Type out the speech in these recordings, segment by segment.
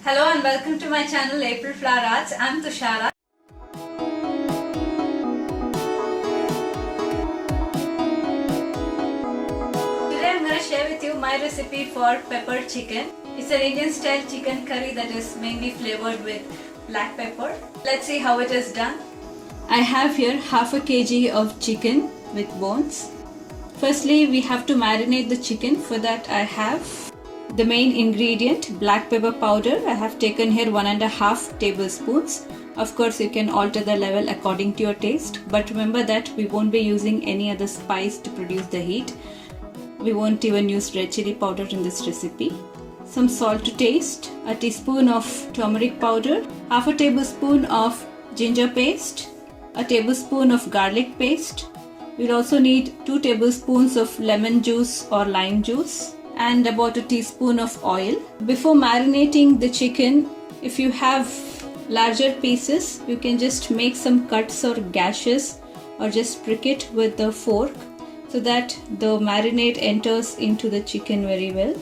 Hello and welcome to my channel April Flower Arts. I'm Tushara. Today I'm going to share with you my recipe for pepper chicken. It's an Indian style chicken curry that is mainly flavored with black pepper. Let's see how it is done. I have here half a kg of chicken with bones. Firstly, we have to marinate the chicken. For that I have the main ingredient, black pepper powder. I have taken here 1.5 tablespoons. Of course, you can alter the level according to your taste, but remember that we won't be using any other spice to produce the heat. We won't even use red chili powder in this recipe. Some salt to taste, a teaspoon of turmeric powder, half a tablespoon of ginger paste, a tablespoon of garlic paste. We'll also need 2 tablespoons of lemon juice or lime juice and about a teaspoon of oil. Before marinating the chicken, if you have larger pieces, you can just make some cuts or gashes or just prick it with the fork so that the marinade enters into the chicken very well.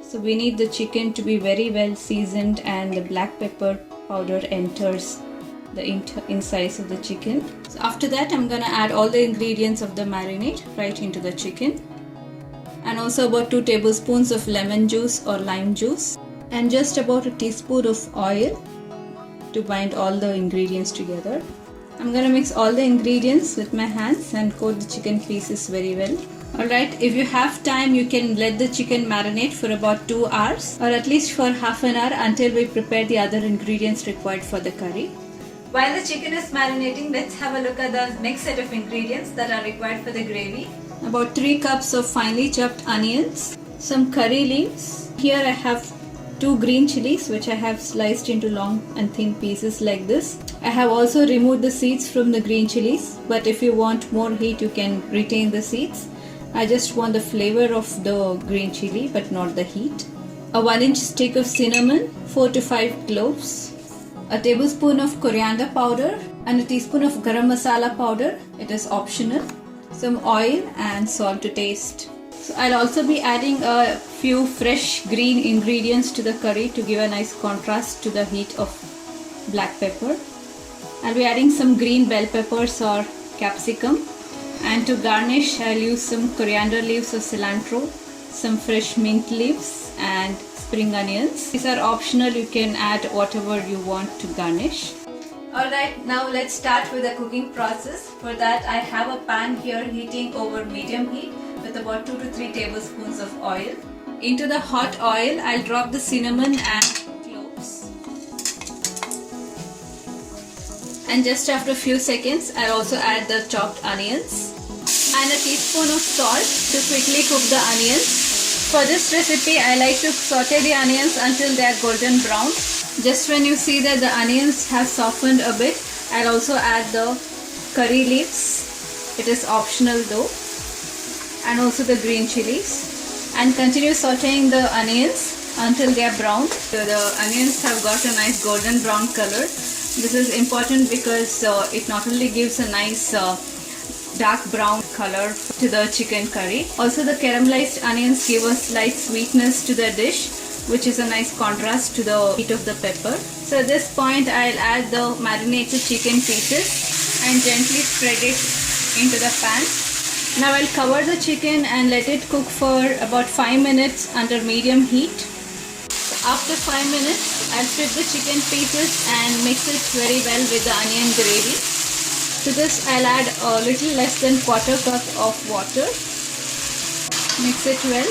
So we need the chicken to be very well seasoned and the black pepper powder enters the insides of the chicken. So after that, I'm gonna add all the ingredients of the marinade right into the chicken, and also about 2 tablespoons of lemon juice or lime juice, and just about a teaspoon of oil to bind all the ingredients together. I'm gonna mix all the ingredients with my hands and coat the chicken pieces very well. Alright, if you have time, you can let the chicken marinate for about 2 hours or at least for half an hour until we prepare the other ingredients required for the curry. While the chicken is marinating, let's have a look at the next set of ingredients that are required for the gravy. About 3 cups of finely chopped onions, some curry leaves. Here I have 2 green chilies which I have sliced into long and thin pieces like this. I have also removed the seeds from the green chilies, but if you want more heat, you can retain the seeds. I just want the flavor of the green chili but not the heat. A 1-inch stick of cinnamon, 4 to 5 cloves, a tablespoon of coriander powder and a teaspoon of garam masala powder. It is optional. Some oil and salt to taste. So I'll also be adding a few fresh green ingredients to the curry to give a nice contrast to the heat of black pepper. I'll be adding some green bell peppers or capsicum, and to garnish I'll use some coriander leaves or cilantro, some fresh mint leaves and spring onions. These are optional, you can add whatever you want to garnish. Alright, now let's start with the cooking process. For that I have a pan here heating over medium heat with about 2 to 3 tablespoons of oil. Into the hot oil I'll drop the cinnamon and cloves. And just after a few seconds I'll also add the chopped onions and a teaspoon of salt to quickly cook the onions. For this recipe, I like to saute the onions until they are golden brown. Just when you see that the onions have softened a bit, I'll also add the curry leaves. It is optional though. And also the green chilies. And continue sauteing the onions until they are brown. So the onions have got a nice golden brown color. This is important because it not only gives a nice dark brown color to the chicken curry. Also the caramelized onions give a slight sweetness to the dish, which is a nice contrast to the heat of the pepper. So at this point I'll add the marinated chicken pieces and gently spread it into the pan. Now I'll cover the chicken and let it cook for about 5 minutes under medium heat. After 5 minutes, I'll flip the chicken pieces and mix it very well with the onion gravy. To this I'll add a little less than quarter cup of water. Mix it well.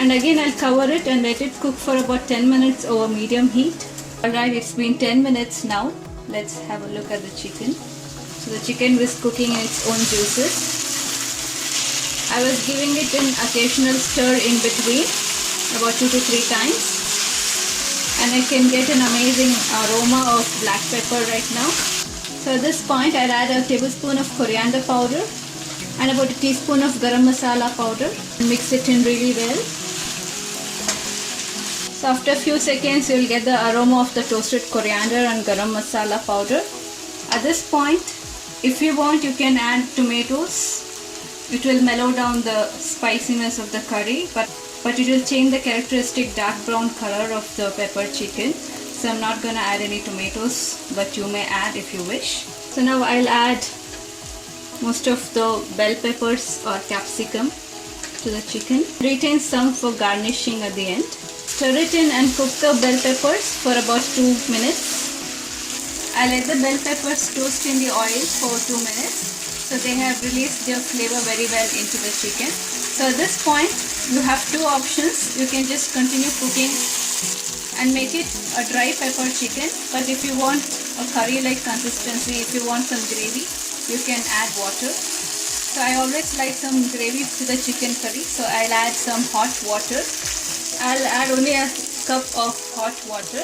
And again I'll cover it and let it cook for about 10 minutes over medium heat. Alright, it's been 10 minutes now. Let's have a look at the chicken. So the chicken is cooking in its own juices. I was giving it an occasional stir in between, about 2 to 3 times. And I can get an amazing aroma of black pepper right now. So at this point I'll add a tablespoon of coriander powder and about a teaspoon of garam masala powder. Mix it in really well. So after a few seconds you'll get the aroma of the toasted coriander and garam masala powder. At this point, if you want, you can add tomatoes. It will mellow down the spiciness of the curry, but but it will change the characteristic dark brown color of the pepper chicken. So I'm not gonna add any tomatoes, but you may add if you wish. So now I'll add most of the bell peppers or capsicum to the chicken. Retain some for garnishing at the end. Stir it in and cook the bell peppers for about 2 minutes. I let the bell peppers toast in the oil for 2 minutes. So they have released their flavor very well into the chicken. So at this point, you have two options. You can just continue cooking and make it a dry pepper chicken. But if you want a curry-like consistency, if you want some gravy, you can add water. So I always like some gravy to the chicken curry. So I'll add some hot water. I'll add only a cup of hot water.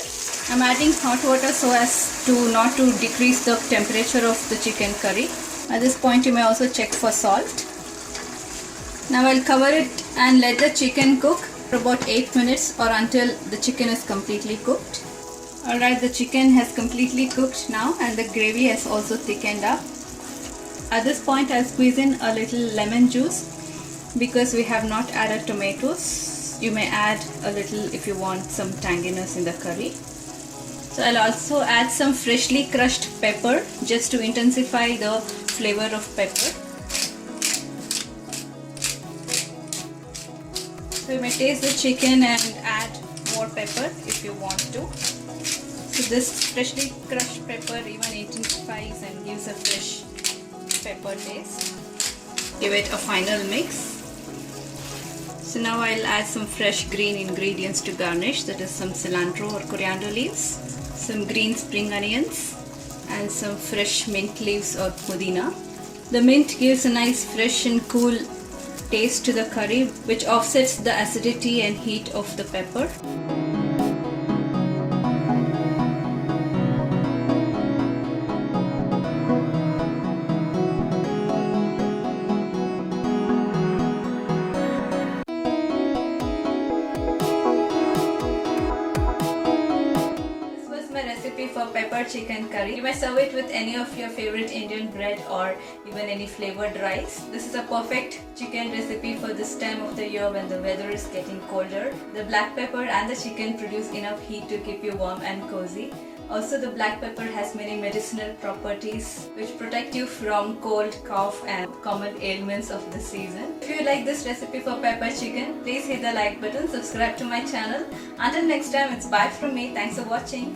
I'm adding hot water so as to not to decrease the temperature of the chicken curry. At this point you may also check for salt. Now I'll cover it and let the chicken cook for about 8 minutes or until the chicken is completely cooked. Alright, the chicken has completely cooked now and the gravy has also thickened up. At this point I'll squeeze in a little lemon juice because we have not added tomatoes. You may add a little if you want some tanginess in the curry. So I'll also add some freshly crushed pepper just to intensify the flavor of pepper. So you may taste the chicken and add more pepper if you want to. So this freshly crushed pepper even intensifies and gives a fresh pepper taste. Give it a final mix. So now I'll add some fresh green ingredients to garnish, that is some cilantro or coriander leaves, some green spring onions and some fresh mint leaves or pudina. The mint gives a nice fresh and cool taste to the curry which offsets the acidity and heat of the pepper. Recipe for pepper chicken curry. You may serve it with any of your favorite Indian bread or even any flavored rice. This is a perfect chicken recipe for this time of the year when the weather is getting colder. The black pepper and the chicken produce enough heat to keep you warm and cozy. Also, the black pepper has many medicinal properties which protect you from cold, cough and common ailments of the season. If you like this recipe for pepper chicken, please hit the like button, subscribe to my channel. Until next time, it's bye from me. Thanks for watching.